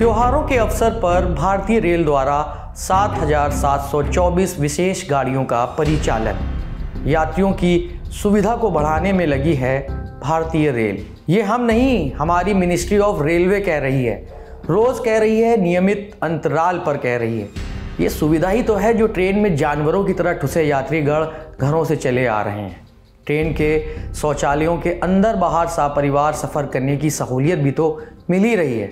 त्योहारों के अवसर पर भारतीय रेल द्वारा 7,724 विशेष गाड़ियों का परिचालन। यात्रियों की सुविधा को बढ़ाने में लगी है भारतीय रेल। ये हम नहीं, हमारी मिनिस्ट्री ऑफ रेलवे कह रही है, रोज़ कह रही है, नियमित अंतराल पर कह रही है। ये सुविधा ही तो है जो ट्रेन में जानवरों की तरह ठुसे यात्रीगण घरों से चले आ रहे हैं। ट्रेन के शौचालयों के अंदर बाहर सपरिवार सफ़र करने की सहूलियत भी तो मिल ही रही है।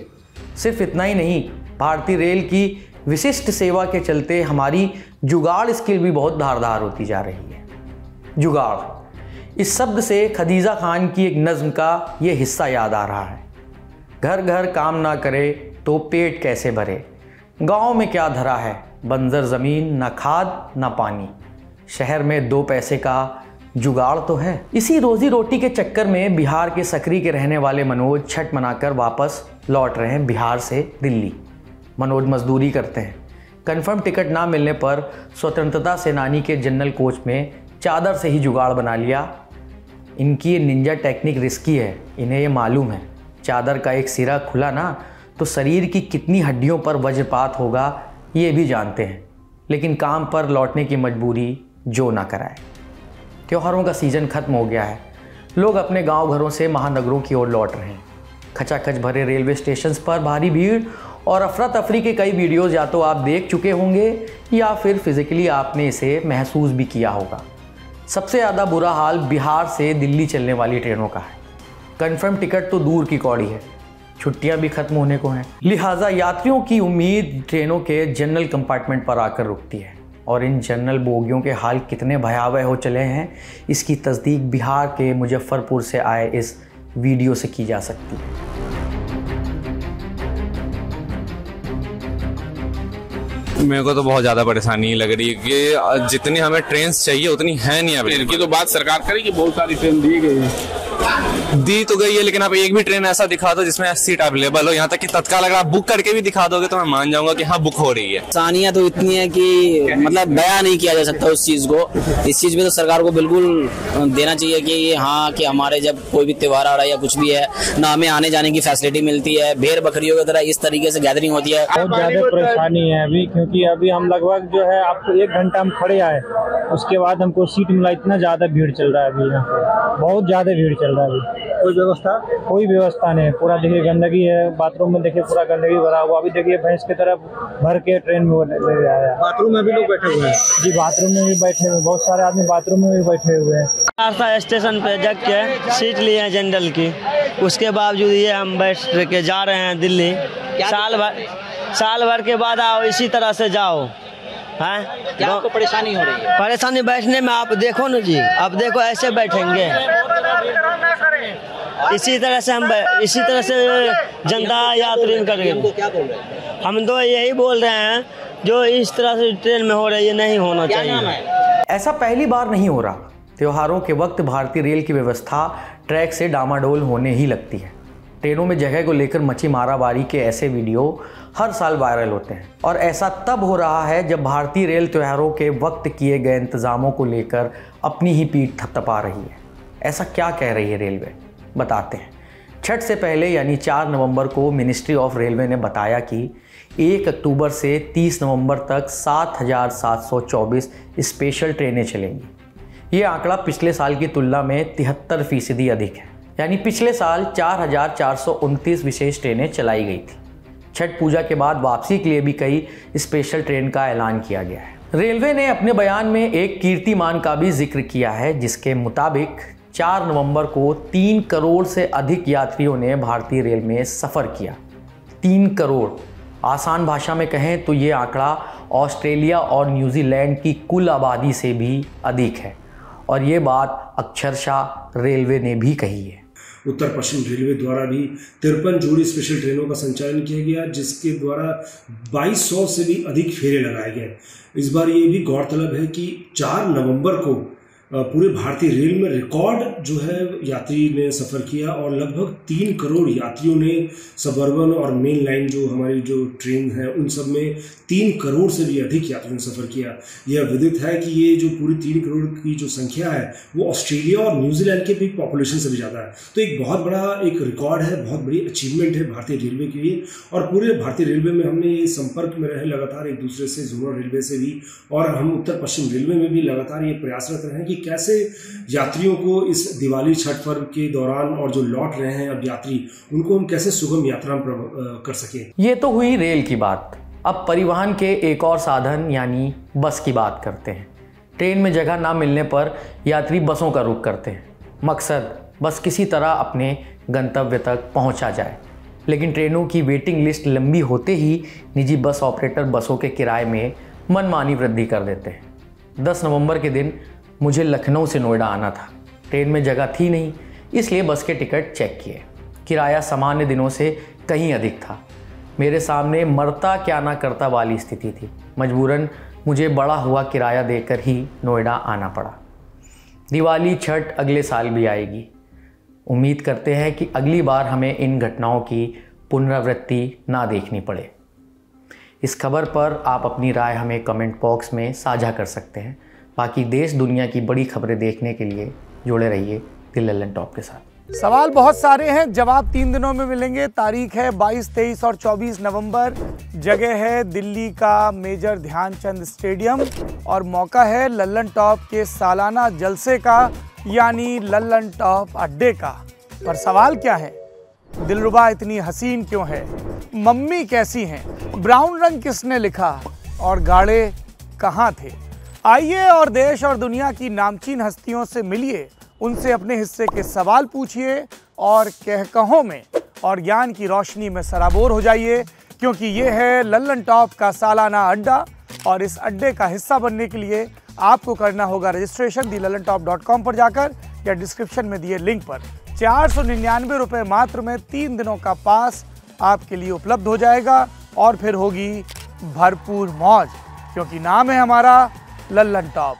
सिर्फ इतना ही नहीं, भारतीय रेल की विशिष्ट सेवा के चलते हमारी जुगाड़ स्किल भी बहुत धारदार होती जा रही है। जुगाड़, इस शब्द से खदीजा खान की एक नज़्म का ये हिस्सा याद आ रहा है। घर घर काम ना करे तो पेट कैसे भरे, गांव में क्या धरा है, बंजर ज़मीन, ना खाद ना पानी, शहर में 2 पैसे का जुगाड़ तो है। इसी रोजी रोटी के चक्कर में बिहार के सकरी के रहने वाले मनोज छठ मनाकर वापस लौट रहे हैं बिहार से दिल्ली। मनोज मजदूरी करते हैं। कंफर्म टिकट ना मिलने पर स्वतंत्रता सेनानी के जनरल कोच में चादर से ही जुगाड़ बना लिया। इनकी ये निंजा टेक्निक रिस्की है, इन्हें ये मालूम है। चादर का एक सिरा खुला ना तो शरीर की कितनी हड्डियों पर वज्रपात होगा ये भी जानते हैं, लेकिन काम पर लौटने की मजबूरी जो ना कराए। त्योहारों का सीज़न खत्म हो गया है। लोग अपने गांव घरों से महानगरों की ओर लौट रहे हैं। खचाखच भरे रेलवे स्टेशन पर भारी भीड़ और अफरा तफरी के कई वीडियोज़ या तो आप देख चुके होंगे या फिर फिज़िकली आपने इसे महसूस भी किया होगा। सबसे ज़्यादा बुरा हाल बिहार से दिल्ली चलने वाली ट्रेनों का है। कन्फर्म टिकट तो दूर की कौड़ी है, छुट्टियां भी खत्म होने को हैं। लिहाजा यात्रियों की उम्मीद ट्रेनों के जनरल कंपार्टमेंट पर आकर रुकती है। और इन जनरल बोगियों के हाल कितने भयावह हो चले हैं, इसकी तस्दीक बिहार के मुजफ्फरपुर से आए इस वीडियो से की जा सकती है। मेरे को तो बहुत ज़्यादा परेशानी लग रही है कि जितनी हमें ट्रेन चाहिए उतनी है नहीं। अभी इनकी तो बात सरकार करेगी, बहुत सारी ट्रेन दी तो गई है, लेकिन आप एक भी ट्रेन ऐसा दिखा दो जिसमें सीट अवेलेबल हो। यहाँ तक कि तत्काल अगर आप बुक करके भी दिखा दोगे तो मैं मान जाऊंगा कि हाँ बुक हो रही है। आसानियां तो इतनी है कि मतलब बयां नहीं किया जा सकता उस चीज को। इस चीज में तो सरकार को बिल्कुल देना चाहिए कि ये हाँ कि हमारे जब कोई भी त्योहार आ रहा है या कुछ भी है ना, हमें आने जाने की फैसिलिटी मिलती है। भेड़ बकरियों की तरह इस तरीके से गैदरिंग होती है। बहुत ज्यादा परेशानी है अभी, क्योंकि अभी हम लगभग जो है आपको 1 घंटा हम खड़े आए, उसके बाद हमको सीट मिला। इतना ज्यादा भीड़ चल रहा है अभी, यहाँ बहुत ज्यादा भीड़ चल रहा है अभी। कोई व्यवस्था नहीं, पूरा देखिए गंदगी है। बाथरूम में देखिए पूरा गंदगी भरा हुआ। अभी देखिए भैंस की तरफ भर के ट्रेन में ले आया। बाथरूम में भी लोग बैठे हुए हैं जी, बाथरूम में भी बैठे हुए, बहुत सारे आदमी बाथरूम में भी बैठे हुए हैं। सहरसा स्टेशन पे जग के सीट लिए हैं जनरल की, उसके बावजूद ये हम बैठ के जा रहे हैं दिल्ली। साल भर के बाद आओ, इसी तरह से जाओ। हैं क्या आपको परेशानी हो रही है? परेशानी बैठने में, आप देखो ना जी, अब देखो ऐसे बैठेंगे। इसी तरह से जनता यात्री करेंगे। क्या बोल रहे हैं? हम तो यही बोल रहे हैं जो इस तरह से ट्रेन में हो रहा है ये नहीं होना चाहिए। ऐसा पहली बार नहीं हो रहा। त्योहारों के वक्त भारतीय रेल की व्यवस्था ट्रैक से डामाडोल होने ही लगती है। ट्रेनों में जगह को लेकर मची मारामारी के ऐसे वीडियो हर साल वायरल होते हैं। और ऐसा तब हो रहा है जब भारतीय रेल त्योहारों के वक्त किए गए इंतज़ामों को लेकर अपनी ही पीठ थपथपा रही है। ऐसा क्या कह रही है रेलवे, बताते हैं। छठ से पहले यानी 4 नवंबर को मिनिस्ट्री ऑफ रेलवे ने बताया कि 1 अक्टूबर से 30 नवंबर तक 7,724 स्पेशल ट्रेनें चलेंगी। ये आंकड़ा पिछले साल की तुलना में 73% अधिक है। यानी पिछले साल 4,429 विशेष ट्रेनें चलाई गई थी। छठ पूजा के बाद वापसी के लिए भी कई स्पेशल ट्रेन का ऐलान किया गया है। रेलवे ने अपने बयान में एक कीर्तिमान का भी जिक्र किया है, जिसके मुताबिक 4 नवंबर को 3 करोड़ से अधिक यात्रियों ने भारतीय रेल में सफ़र किया। 3 करोड़, आसान भाषा में कहें तो ये आंकड़ा ऑस्ट्रेलिया और न्यूजीलैंड की कुल आबादी से भी अधिक है। और ये बात अक्षरशः रेलवे ने भी कही है। उत्तर पश्चिम रेलवे द्वारा भी 53 जोड़ी स्पेशल ट्रेनों का संचालन किया गया, जिसके द्वारा 2200 से भी अधिक फेरे लगाए गए। इस बार ये भी गौरतलब है कि 4 नवंबर को पूरे भारतीय रेल में रिकॉर्ड जो है यात्री ने सफ़र किया और लगभग 3 करोड़ यात्रियों ने सबअर्बन और मेन लाइन जो हमारी जो ट्रेन है उन सब में 3 करोड़ से भी अधिक यात्रियों ने सफ़र किया। यह विदित है कि ये जो पूरी 3 करोड़ की जो संख्या है वो ऑस्ट्रेलिया और न्यूजीलैंड के भी पॉपुलेशन से भी ज़्यादा है। तो एक बहुत बड़ा एक रिकॉर्ड है, बहुत बड़ी अचीवमेंट है भारतीय रेलवे के लिए। और पूरे भारतीय रेलवे में हमने ये संपर्क में रहे लगातार एक दूसरे से, जोनल रेलवे से भी, और हम उत्तर पश्चिम रेलवे में भी लगातार ये प्रयासरत रहे हैं कि कैसे यात्रियों को इस दिवाली छठ पर्व के दौरान और जो लौट रहे हैं अब यात्री, उनको हम कैसे सुगम यात्रा कर सकें। ये तो हुई रेल की बात। अब परिवहन के एक और साधन यानी बस की बात करते हैं। ट्रेन में जगह ना मिलने पर यात्री बसों का रुख करते हैं। मकसद बस किसी तरह अपने गंतव्य तक पहुंचा जाए, लेकिन ट्रेनों की वेटिंग लिस्ट लंबी होते ही निजी बस ऑपरेटर बसों के किराए में मनमानी वृद्धि कर देते हैं। 10 नवंबर के दिन मुझे लखनऊ से नोएडा आना था। ट्रेन में जगह थी नहीं, इसलिए बस के टिकट चेक किए। किराया सामान्य दिनों से कहीं अधिक था। मेरे सामने मरता क्या ना करता वाली स्थिति थी। मजबूरन मुझे बढ़ा हुआ किराया देकर ही नोएडा आना पड़ा। दिवाली छठ अगले साल भी आएगी। उम्मीद करते हैं कि अगली बार हमें इन घटनाओं की पुनरावृत्ति ना देखनी पड़े। इस खबर पर आप अपनी राय हमें कमेंट बॉक्स में साझा कर सकते हैं। बाकी देश दुनिया की बड़ी खबरें देखने के लिए जुड़े रहिए द लल्लन टॉप के साथ। सवाल बहुत सारे हैं, जवाब 3 दिनों में मिलेंगे। तारीख है 22, 23 और 24 नवंबर। जगह है दिल्ली का मेजर ध्यानचंद स्टेडियम और मौका है लल्लन टॉप के सालाना जलसे का, यानी लल्लन टॉप अड्डे का। पर सवाल क्या है? दिलरुबा इतनी हसीन क्यों है? मम्मी कैसी हैं? ब्राउन रंग किसने लिखा? और गाड़े कहाँ थे? आइए और देश और दुनिया की नामचीन हस्तियों से मिलिए, उनसे अपने हिस्से के सवाल पूछिए और कहकहों में और ज्ञान की रोशनी में सराबोर हो जाइए, क्योंकि ये है लल्लन टॉप का सालाना अड्डा। और इस अड्डे का हिस्सा बनने के लिए आपको करना होगा रजिस्ट्रेशन thelallanTop.com पर जाकर या डिस्क्रिप्शन में दिए लिंक पर। 499 रुपये मात्र में 3 दिनों का पास आपके लिए उपलब्ध हो जाएगा और फिर होगी भरपूर मौज, क्योंकि नाम है हमारा लल्लन टॉप।